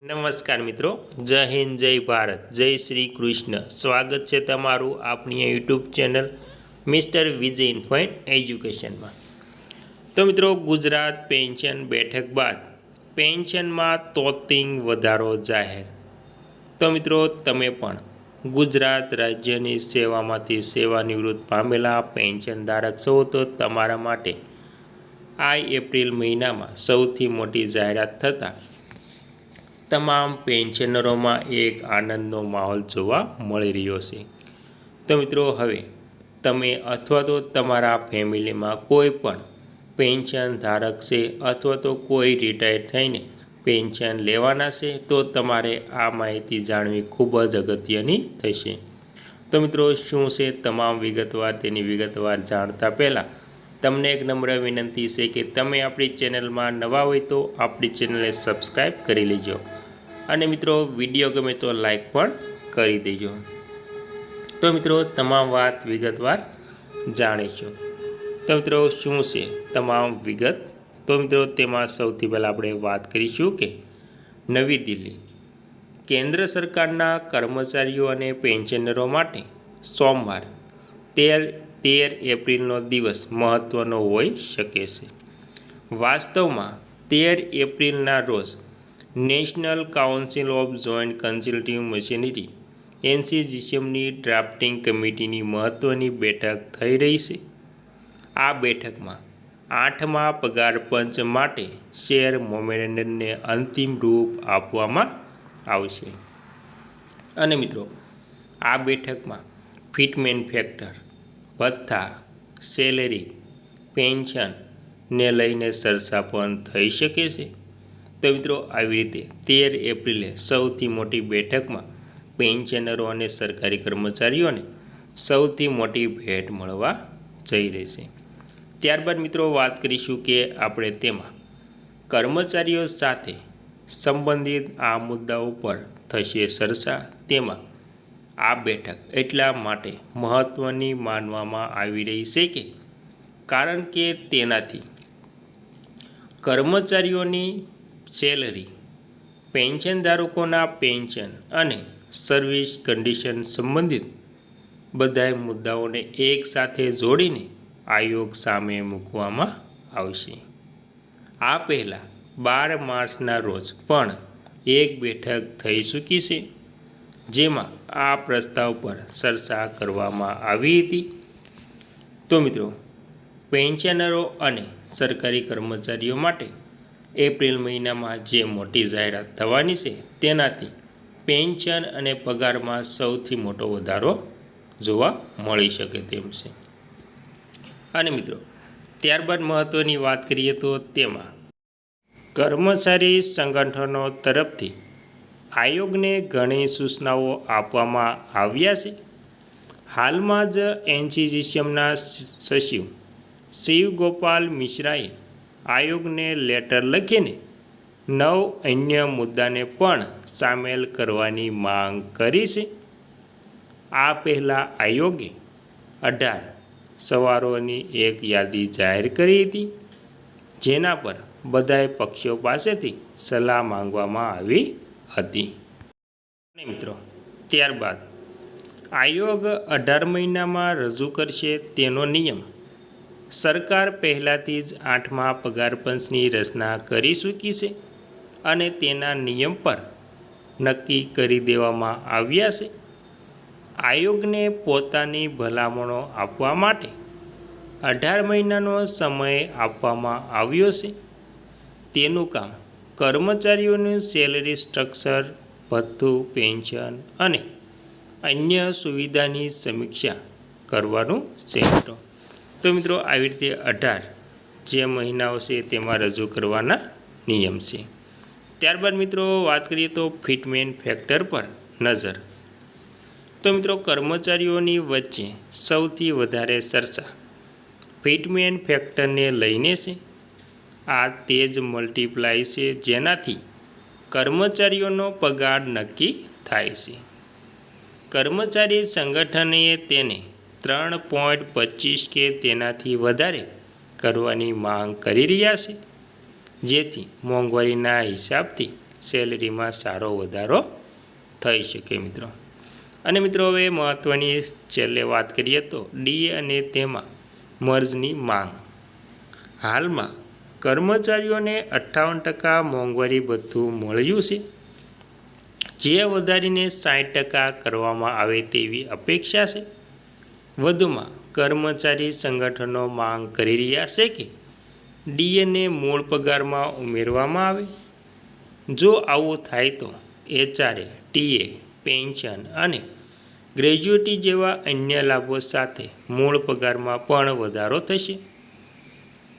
નમસ્કાર મિત્રો, જય હિન્દ, જય ભારત, જય શ્રી કૃષ્ણ। સ્વાગત છે તમારું આપણી યુટ્યુબ ચેનલ મિસ્ટર વિજય ઇન્ફોઇન્ટ એજ્યુકેશનમાં। તો મિત્રો, ગુજરાત પેન્શન બેઠક બાદ પેન્શનમાં તોતિંગ વધારો જાહેર। તો મિત્રો, તમે પણ ગુજરાત રાજ્યની સેવામાંથી સેવાનિવૃત્ત પામેલા પેન્શનધારક છો તો તમારા માટે આ એપ્રિલ મહિનામાં સૌથી મોટી જાહેરાત થતાં તમામ પેન્શનરોમાં એક આનંદનો માહોલ જોવા મળી રહ્યો છે। તો મિત્રો, હવે તમે અથવા તો તમારા ફેમિલીમાં કોઈ પણ પેન્શન ધારક છે અથવા તો કોઈ રિટાયર થઈને પેન્શન લેવાના છે તો તમારે આ માહિતી જાણવી ખૂબ જ અગત્યની થશે। તો મિત્રો, શું છે તમામ વિગતવાર તેની વિગતવાર જાણતા પહેલાં તમને એક નમ્ર વિનંતી છે કે તમે આપણી ચેનલમાં નવા હોય તો આપણી ચેનલને સબસ્ક્રાઈબ કરી લેજો અને મિત્રો, વિડીયો ગમે તો લાઈક પણ કરી દેજો। તો મિત્રો, તમામ વાત વિગતવાર જાણીશું। તો મિત્રો, શું છે તમામ વિગત? તો મિત્રો, તેમાં સૌથી પહેલાં આપણે વાત કરીશું કે નવી દિલ્હી કેન્દ્ર સરકારના કર્મચારીઓ અને પેન્શનરો માટે સોમવાર 13 એપ્રિલનો દિવસ મહત્ત્વનો હોઈ શકે છે। વાસ્તવમાં 13 એપ્રિલના રોજ national council of joint consulting machinery NCGCMની ડ્રાફ્ટિંગ કમિટીની મહત્ત્વની બેઠક થઈ રહી છે। આ બેઠકમાં 8મા પગાર પંચ માટે શેર મોમેન્ટમને અંતિમ રૂપ આપવામાં આવશે અને મિત્રો, આ બેઠકમાં ફિટમેન્ટ ફેક્ટર, ભથ્થા, સેલેરી, પેન્શનને લઈને ચર્ચા પણ થઈ શકે છે। તો મિત્રો, આવી રીતે 13 એપ્રિલે સૌથી મોટી બેઠકમાં પેન્શનરો અને સરકારી કર્મચારીઓને સૌથી મોટી ભેટ મળવા જઈ રહી છે। ત્યારબાદ મિત્રો, વાત કરીશું કે આપણે તેમાં કર્મચારીઓ સાથે સંબંધિત આ મુદ્દાઓ પર થશે ચર્ચા। તેમાં આ બેઠક એટલા માટે મહત્ત્વની માનવામાં આવી રહી છે કે કારણ કે તેનાથી કર્મચારીઓની સેલરી, પેન્શનધારકોના પેન્શન અને સર્વિસ કન્ડિશન સંબંધિત બધા મુદ્દાઓને એક સાથે જોડીને આયોગ સામે મૂકવામાં આવશે। આ પહેલાં 12 માર્ચના રોજ પણ એક બેઠક થઈ ચૂકી છે, જેમાં આ પ્રસ્તાવ પર ચર્ચા કરવામાં આવી હતી। તો મિત્રો, પેન્શનરો અને સરકારી કર્મચારીઓ માટે એપ્રિલ મહિનામાં જે મોટી જાહેરાત થવાની છે તેનાથી પેન્શન અને પગારમાં સૌથી મોટો વધારો જોવા મળી શકે તેમ છે। અને મિત્રો, ત્યારબાદ મહત્ત્વની વાત કરીએ તો તેમાં કર્મચારી સંગઠનો તરફથી આયોગને ઘણી સૂચનાઓ આપવામાં આવ્યા છે। હાલમાં જ NCGCMના સચિવ શિવ ગોપાલ મિશ્રાએ આયોગને લેટર લખીને 9 અન્ય મુદ્દાને પણ સામેલ કરવાની માંગ કરી છે। આ પહેલાં આયોગે 18 સવારોની એક યાદી જાહેર કરી હતી, જેના પર બધાય પક્ષો પાસેથી સલાહ માંગવામાં આવી હતી। અને મિત્રો, ત્યારબાદ આયોગ 18 મહિનામાં રજૂ કરશે તેનો નિયમ। સરકાર પહેલાંથી જ 8મા પગાર પંચની રચના કરી ચૂકી છે અને તેના નિયમ પર નક્કી કરી દેવામાં આવ્યા છે। આયોગને પોતાની ભલામણો આપવા માટે 18 મહિનાનો સમય આપવામાં આવ્યો છે। તેનું કામ કર્મચારીઓનું સેલરી સ્ટ્રક્ચર, ભથ્થું, પેન્શન અને અન્ય સુવિધાની સમીક્ષા કરવાનું છે। તો મિત્રો, આવી રીતે 18 જે મહિનાઓ છે તેમાં રજૂ કરવાના નિયમ છે। ત્યારબાદ મિત્રો, વાત કરીએ તો ફિટમેન્ટ ફેક્ટર પર નજર। તો મિત્રો, કર્મચારીઓની વચ્ચે સૌથી વધારે ચર્ચા ફિટમેન્ટ ફેક્ટરને લઈને છે। આ તે જ મલ્ટીપ્લાય છે જેનાથી કર્મચારીઓનો પગાર નક્કી થાય છે। કર્મચારી સંગઠને તેને 3.25 કે તેનાથી વધારે કરવાની માંગ કરી રહ્યા છે, જેથી મોંઘવારીના હિસાબથી સેલેરીમાં સારો વધારો થઈ શકે મિત્રો. અને મિત્રો હવે મહત્ત્વની છેલ્લે વાત કરીએ તો ડીએ અને તેમાં મર્જની માંગ. હાલમાં કર્મચારીઓને 58% મોંઘવારી ભથ્થું મળ્યું છે, જે વધારીને 60% કરવામાં આવે તેવી અપેક્ષા છે. વધુમાં કર્મચારી સંગઠનો માંગ કરી રહ્યા છે કે ડીએને મૂળ પગારમાં ઉમેરવામાં આવે. જો આવું થાય તો એચઆરએ, ટીએ, પેન્શન અને ગ્રેજ્યુટી જેવા અન્ય લાભો સાથે મૂળ પગારમાં પણ વધારો થશે.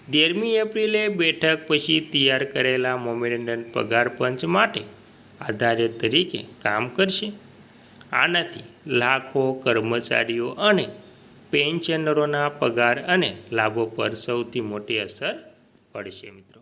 13મી એપ્રિલે બેઠક પછી તૈયાર કરેલા મોમેન્ટમ પગાર પંચ માટે આધાર તરીકે કામ કરશે. આનાથી લાખો કર્મચારીઓ અને પેન્શનરોના પગાર અને લાભો પર સૌથી મોટી અસર પડશે મિત્રો.